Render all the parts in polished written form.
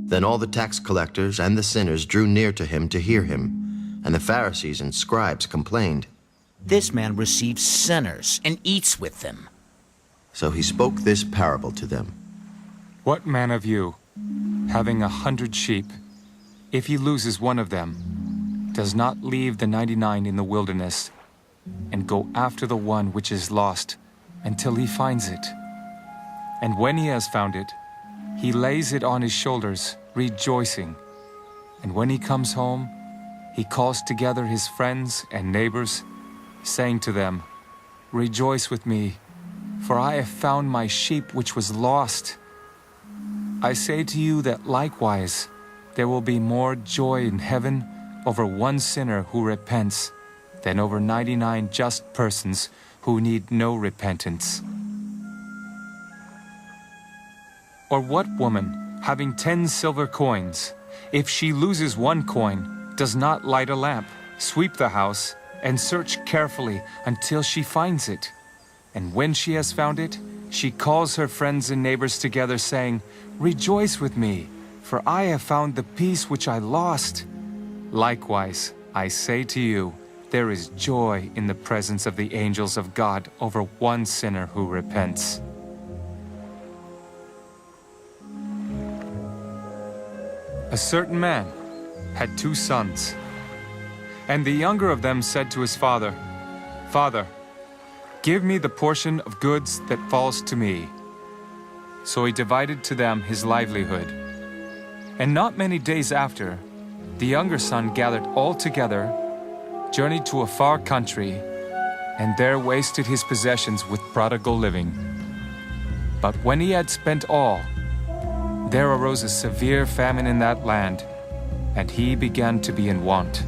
Then all the tax collectors and the sinners drew near to him to hear him, and the Pharisees and scribes complained. This man receives sinners and eats with them. So he spoke this parable to them. What man of you, having 100 sheep, if he loses one of them, does not leave the 99 in the wilderness and go after the one which is lost until he finds it? And when he has found it, he lays it on his shoulders, rejoicing. And when he comes home, he calls together his friends and neighbors, saying to them, "Rejoice with me, for I have found my sheep which was lost." I say to you that likewise there will be more joy in heaven over one sinner who repents than over 99 just persons who need no repentance. Or what woman, having 10 silver coins, if she loses one coin, does not light a lamp, sweep the house, and search carefully until she finds it? And when she has found it, she calls her friends and neighbors together, saying, "Rejoice with me, for I have found the piece which I lost." Likewise, I say to you, there is joy in the presence of the angels of God over one sinner who repents. A certain man had 2 sons, and the younger of them said to his father, "Father, give me the portion of goods that falls to me." So he divided to them his livelihood. And not many days after, the younger son gathered all together, journeyed to a far country, and there wasted his possessions with prodigal living. But when he had spent all, there arose a severe famine in that land, and he began to be in want.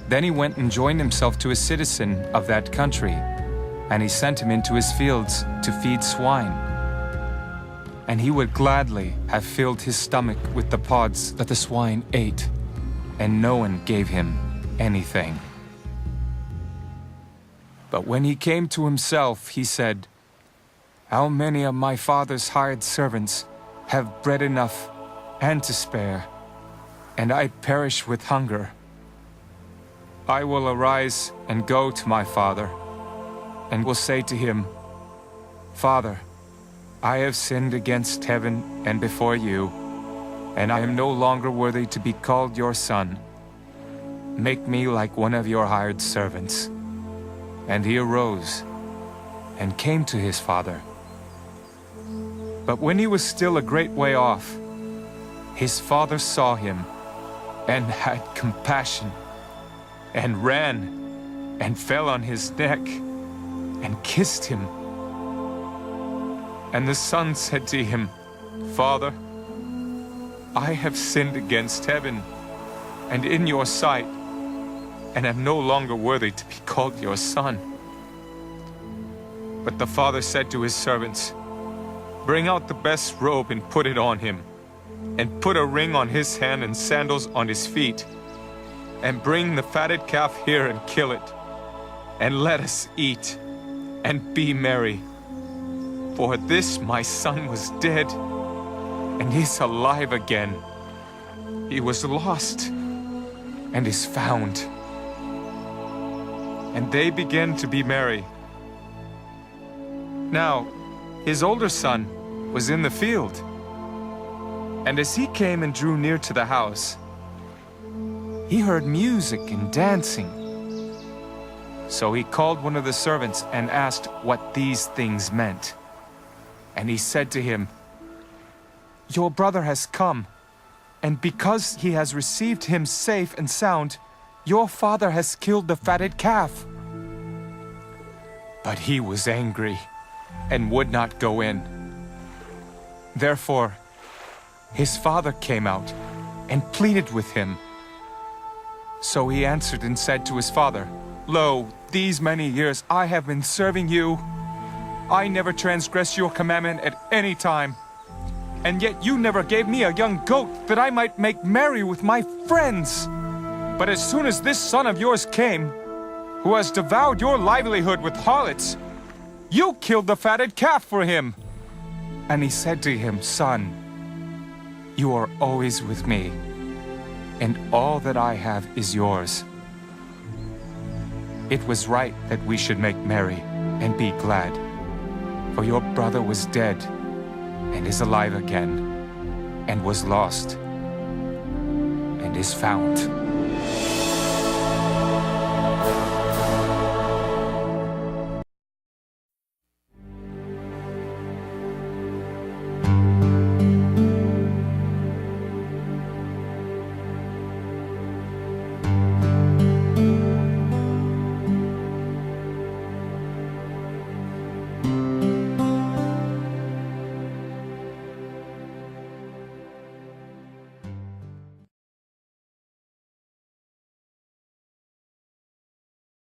Then he went and joined himself to a citizen of that country, and he sent him into his fields to feed swine. And he would gladly have filled his stomach with the pods that the swine ate, and no one gave him anything. But when he came to himself, he said, "How many of my father's hired servants have bread enough and to spare, and I perish with hunger? I will arise and go to my father, and will say to him, 'Father, I have sinned against heaven and before you, and I am no longer worthy to be called your son. Make me like one of your hired servants.' And he arose and came to his father. But when he was still a great way off, his father saw him and had compassion, and ran and fell on his neck and kissed him. And the son said to him, 'Father, I have sinned against heaven and in your sight, and am no longer worthy to be called your son.' But the father said to his servants, 'Bring out the best robe and put it on him, and put a ring on his hand and sandals on his feet. And bring the fatted calf here and kill it, and let us eat and be merry. For this my son was dead and is alive again. He was lost and is found.' And they began to be merry. Now, his older son was in the field. And as he came and drew near to the house, he heard music and dancing. So he called one of the servants and asked what these things meant. And he said to him, 'Your brother has come, and because he has received him safe and sound, your father has killed the fatted calf.' But he was angry and would not go in. Therefore, his father came out and pleaded with him. So he answered and said to his father, 'Lo, these many years I have been serving you. I never transgressed your commandment at any time. And yet you never gave me a young goat that I might make merry with my friends. But as soon as this son of yours came, who has devoured your livelihood with harlots, you killed the fatted calf for him." And he said to him, "Son, you are always with me, and all that I have is yours. It was right that we should make merry and be glad, for your brother was dead and is alive again, and was lost and is found."